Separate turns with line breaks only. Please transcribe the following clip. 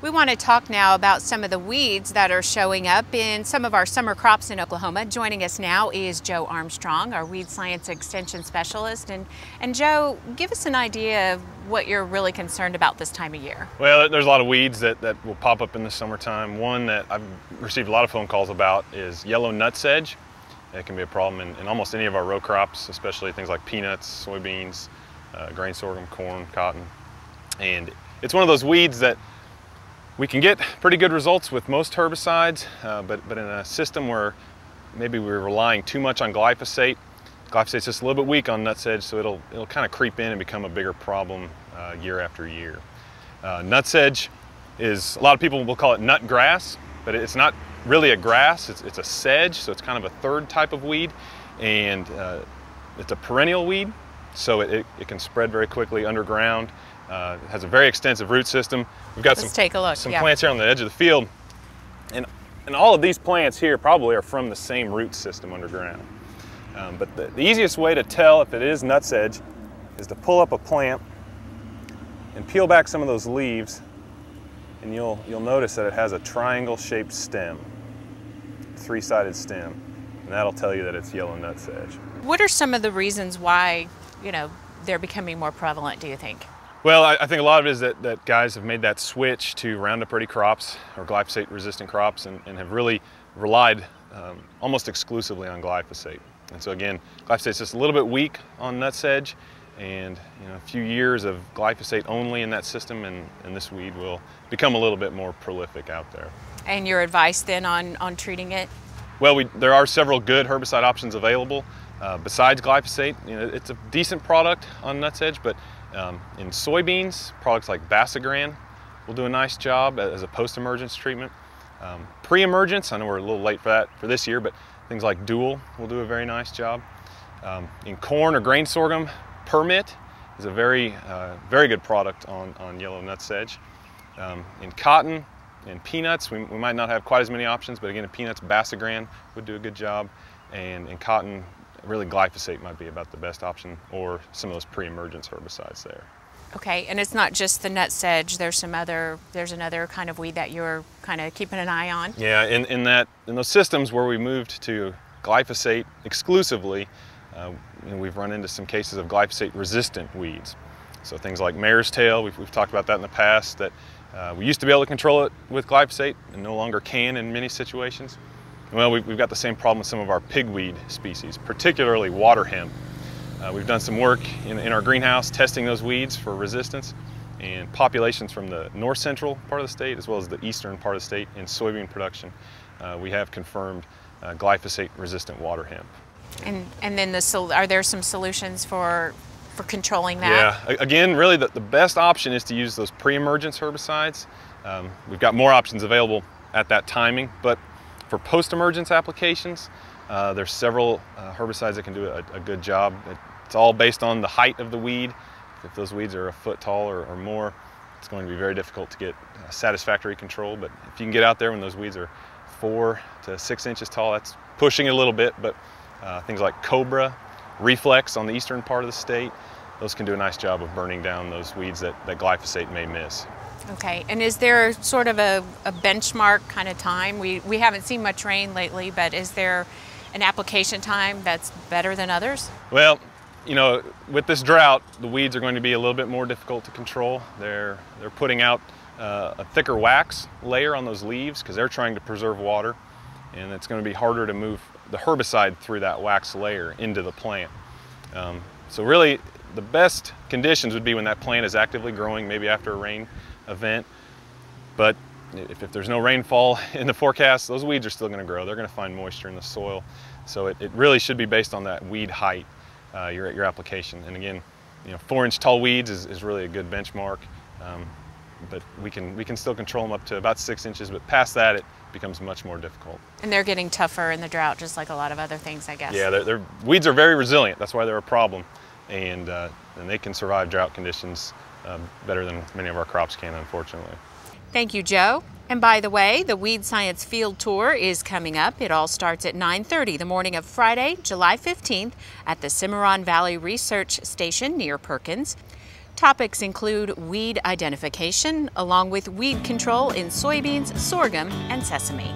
We want to talk now about some of the weeds that are showing up in some of our summer crops in Oklahoma. Joining us now is Joe Armstrong, our Weed Science Extension Specialist. And Joe, give us an idea of what you're really concerned about this time of year.
Well, there's a lot of weeds that will pop up in the summertime. One that I've received a lot of phone calls about is yellow nutsedge. It can be a problem in almost any of our row crops, especially things like peanuts, soybeans, grain sorghum, corn, cotton. And it's one of those weeds that we can get pretty good results with most herbicides, but in a system where maybe we're relying too much on glyphosate, glyphosate's just a little bit weak on nutsedge, so it'll kind of creep in and become a bigger problem year after year. Nutsedge is, a lot of people will call it nut grass, but it's not really a grass, it's a sedge, so it's kind of a third type of weed, and it's a perennial weed, so it can spread very quickly underground. It has a very extensive root system. We've got some plants here on the edge of the field, and all of these plants here probably are from the same root system underground. But the easiest way to tell if it is nutsedge is to pull up a plant and peel back some of those leaves, and you'll notice that it has a triangle-shaped stem, three-sided stem, and that'll tell you that it's yellow nutsedge.
What are some of the reasons why, they're becoming more prevalent, do you think?
Well, I think a lot of it is that guys have made that switch to Roundup-ready crops or glyphosate-resistant crops and have really relied almost exclusively on glyphosate. And so again, glyphosate's just a little bit weak on nutsedge, and a few years of glyphosate only in that system, and this weed will become a little bit more prolific out there.
And your advice then on treating it?
Well, there are several good herbicide options available besides glyphosate. It's a decent product on nutsedge, but in soybeans, products like Basagran will do a nice job as a postemergence treatment. Preemergence, I know we're a little late for that for this year, but things like Dual will do a very nice job. In corn or grain sorghum, Permit is a very good product on yellow nutsedge. In cotton and peanuts, we might not have quite as many options, but again, in peanuts, Basagran would do a good job. And in cotton, really glyphosate might be about the best option, or some of those pre-emergence herbicides there.
Okay, and it's not just the nutsedge, there's another kind of weed that you're kind of keeping an eye on?
Yeah, in those systems where we moved to glyphosate exclusively, we've run into some cases of glyphosate-resistant weeds. So things like mare's tail, we've talked about that in the past, that we used to be able to control it with glyphosate and no longer can in many situations. Well, we've got the same problem with some of our pigweed species, particularly water hemp. We've done some work in our greenhouse testing those weeds for resistance, and populations from the north central part of the state as well as the eastern part of the state in soybean production, we have confirmed glyphosate-resistant water hemp.
And then are there some solutions for controlling that?
Yeah, again, really the best option is to use those pre-emergence herbicides. We've got more options available at that timing, but for post-emergence applications, there's several herbicides that can do a good job. It's all based on the height of the weed. If those weeds are a foot tall or more, it's going to be very difficult to get satisfactory control. But if you can get out there when those weeds are 4 to 6 inches tall, that's pushing it a little bit. But things like Cobra, Reflex on the eastern part of the state, those can do a nice job of burning down those weeds that glyphosate may miss.
Okay, and is there sort of a benchmark kind of time? We haven't seen much rain lately, but is there an application time that's better than others?
Well, with this drought, the weeds are going to be a little bit more difficult to control. They're putting out a thicker wax layer on those leaves because they're trying to preserve water, and it's going to be harder to move the herbicide through that wax layer into the plant. So really, the best conditions would be when that plant is actively growing, maybe after a rain event. But if there's no rainfall in the forecast, those weeds are still going to grow. They're going to find moisture in the soil. So it really should be based on that weed height, your application. And again, 4-inch tall weeds is really a good benchmark. But we can still control them up to about 6 inches, but past that it becomes much more difficult.
And they're getting tougher in the drought, just like a lot of other things, I guess.
Yeah, weeds are very resilient. That's why they're a problem. And they can survive drought conditions better than many of our crops can, unfortunately.
Thank you, Joe. And by the way, the Weed Science Field Tour is coming up. It all starts at 9:30 the morning of Friday, July 15th at the Cimarron Valley Research Station near Perkins. Topics include weed identification, along with weed control in soybeans, sorghum, and sesame.